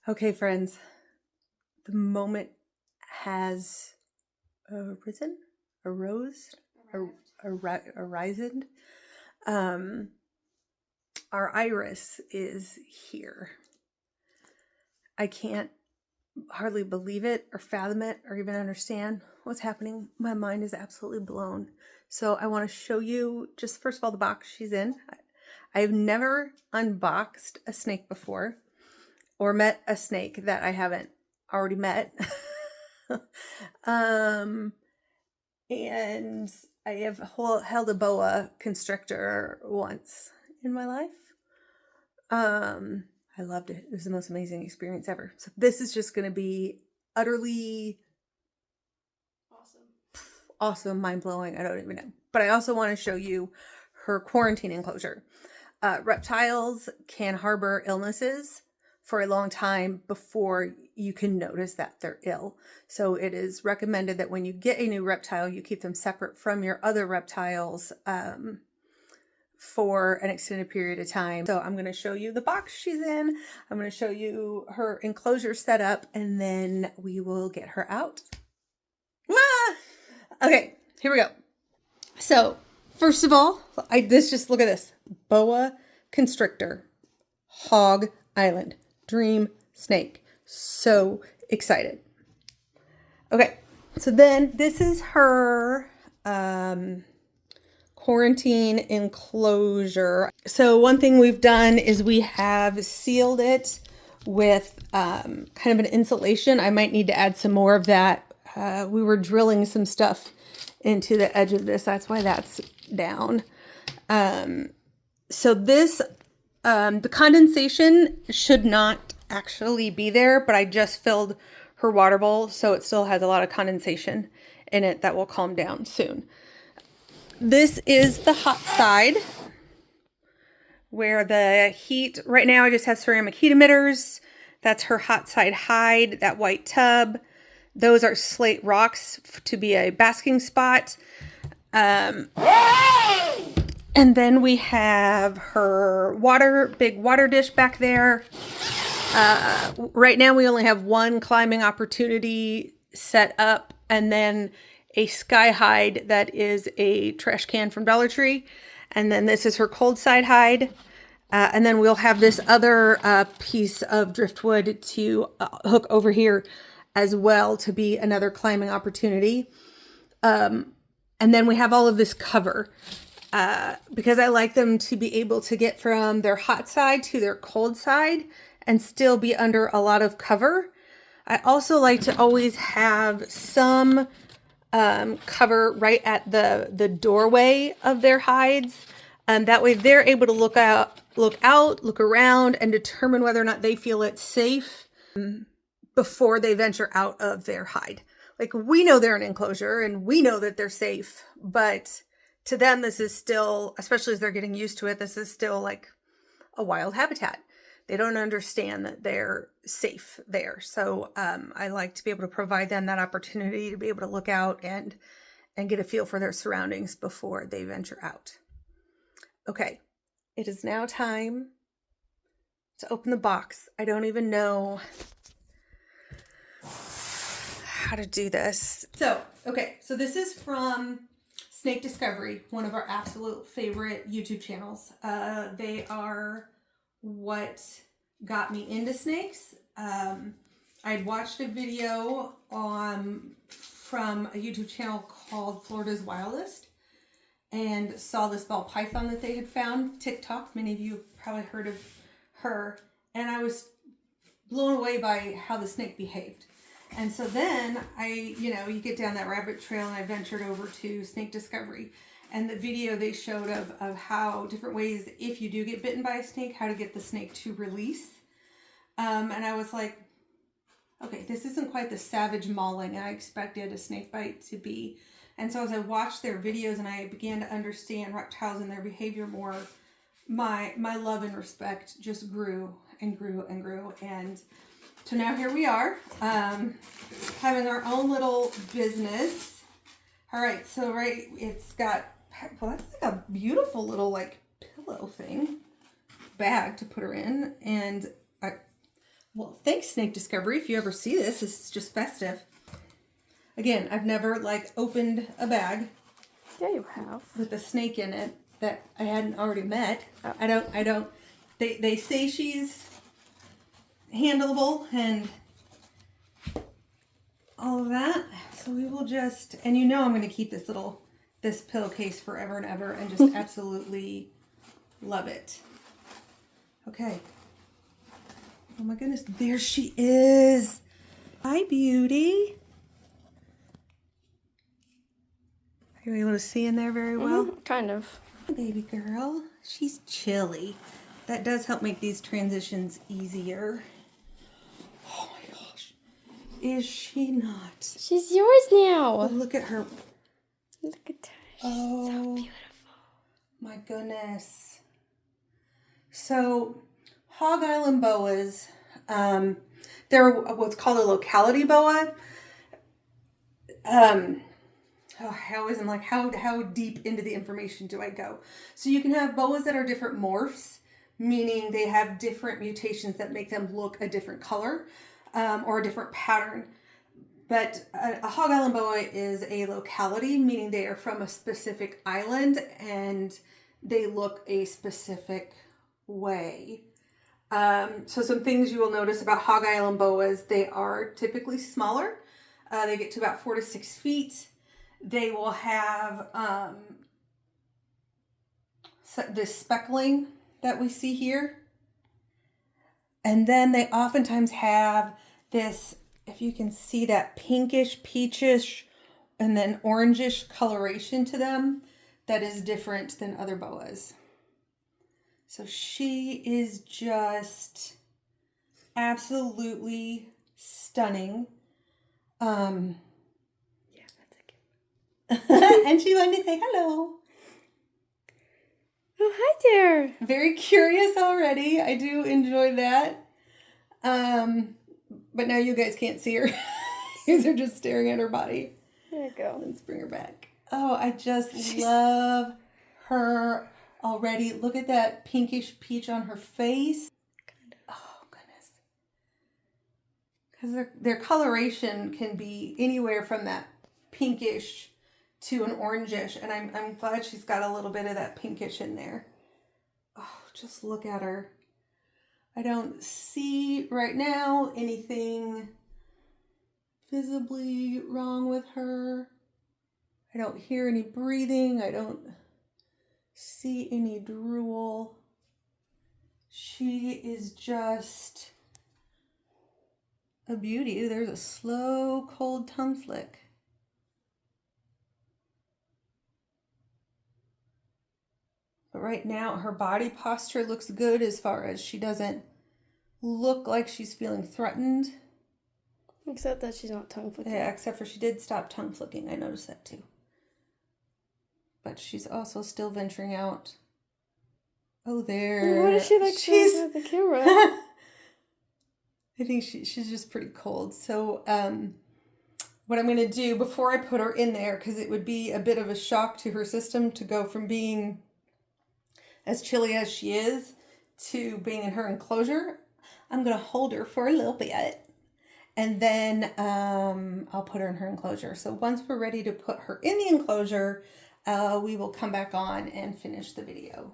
Okay, friends, the moment has arisen. Our iris is here. I can't hardly believe it or fathom it or even understand what's happening. My mind is absolutely blown. So I want to show you just first of all the box she's in. I've never unboxed a snake before or met a snake that I haven't already met. And I have held a boa constrictor once in my life. I loved it. It was the most amazing experience ever. So this is just going to be utterly awesome, mind-blowing. I don't even know. But I also want to show you her quarantine enclosure. Reptiles can harbor illnesses for a long time before you can notice that they're ill. So it is recommended that when you get a new reptile, you keep them separate from your other reptiles for an extended period of time. So I'm going to show you the box she's in. I'm going to show you her enclosure setup, and then we will get her out. Okay, here we go. So first of all, look at this. Boa constrictor, Hog Island, dream snake. So excited. Okay, so then this is her quarantine enclosure. So one thing we've done is we have sealed it with kind of an insulation. I might need to add some more of that. We were drilling some stuff into the edge of this. That's why that's down. So this, the condensation should not actually be there, but I just filled her water bowl, so it still has a lot of condensation in it that will calm down soon. This is the hot side where the heat, right now I just have ceramic heat emitters. That's her hot side hide, that white tub. Those are slate rocks to be a basking spot. And then we have her big water dish back there. Right now we only have one climbing opportunity set up, and then a sky hide that is a trash can from Dollar Tree. And then this is her cold side hide. And then we'll have this other piece of driftwood to hook over here as well to be another climbing opportunity. And then we have all of this cover because I like them to be able to get from their hot side to their cold side and still be under a lot of cover. I also like to always have some cover right at the doorway of their hides. That way they're able to look around, and determine whether or not they feel it's safe before they venture out of their hide. Like, we know they're an enclosure and we know that they're safe, but to them, this is still, especially as they're getting used to it, this is still like a wild habitat. They don't understand that they're safe there. So I like to be able to provide them that opportunity to be able to look out and get a feel for their surroundings before they venture out. Okay, it is now time to open the box. I don't even know how to do this. So this is from Snake Discovery, one of our absolute favorite YouTube channels. They are what got me into snakes. I'd watched a video from a YouTube channel called Florida's Wildest and saw this ball python that they had found. TikTok, many of you have probably heard of her, and I was blown away by how the snake behaved. And so then you get down that rabbit trail, and I ventured over to Snake Discovery. And the video they showed of how different ways, if you do get bitten by a snake, how to get the snake to release. And I was like, okay, this isn't quite the savage mauling I expected a snake bite to be. And so as I watched their videos and I began to understand reptiles and their behavior more, my love and respect just grew and grew and grew. And so now here we are, having our own little business. All right, so it's got, well, that's like a beautiful little like pillow thing, bag to put her in. And Well, thanks, Snake Discovery. If you ever see this, this is just festive. Again, I've never like opened a bag. Yeah, you have. With a snake in it that I hadn't already met. Oh. I don't. They say she's handleable and all of that. So we will just, and you know I'm going to keep this pillowcase forever and ever and just absolutely love it. Okay. Oh my goodness, there she is. Hi, beauty. Are you able to see in there very well? Kind of. Baby girl, she's chilly. That does help make these transitions easier. Oh my gosh, is she not? She's yours now. Oh, look at her. Look at her. She's Oh, so beautiful. My goodness. So, Hog Island boas, they're what's called a locality boa. I always am like, how deep into the information do I go? So you can have boas that are different morphs, meaning they have different mutations that make them look a different color or a different pattern. But a Hog Island boa is a locality, meaning they are from a specific island and they look a specific way. So some things you will notice about Hog Island boas, they are typically smaller. They get to about 4 to 6 feet. They will have this speckling that we see here. And then they oftentimes have this, if you can see that pinkish, peachish, and then orangish coloration to them that is different than other boas. So she is just absolutely stunning. Yeah, that's a good. And she wanted to say hello. Oh, hi there. Very curious already. I do enjoy that. But now you guys can't see her. You guys are just staring at her body. There you go. Let's bring her back. Oh, I just love her already. Look at that pinkish peach on her face. Oh, goodness. Because their coloration can be anywhere from that pinkish to an orangish. And I'm glad she's got a little bit of that pinkish in there. Oh, just look at her. I don't see right now anything visibly wrong with her. I don't hear any breathing. I don't see any drool. She is just a beauty. Ooh, there's a slow, cold tongue flick. But right now, her body posture looks good as far as she doesn't look like she's feeling threatened. Except that she's not tongue flicking. Yeah, except for she did stop tongue flicking. I noticed that too. But she's also still venturing out. Oh, there. Why does she like showing at the camera? I think she's just pretty cold. So what I'm going to do before I put her in there, because it would be a bit of a shock to her system to go from being as chilly as she is to being in her enclosure, I'm going to hold her for a little bit. And then I'll put her in her enclosure. So once we're ready to put her in the enclosure, we will come back on and finish the video.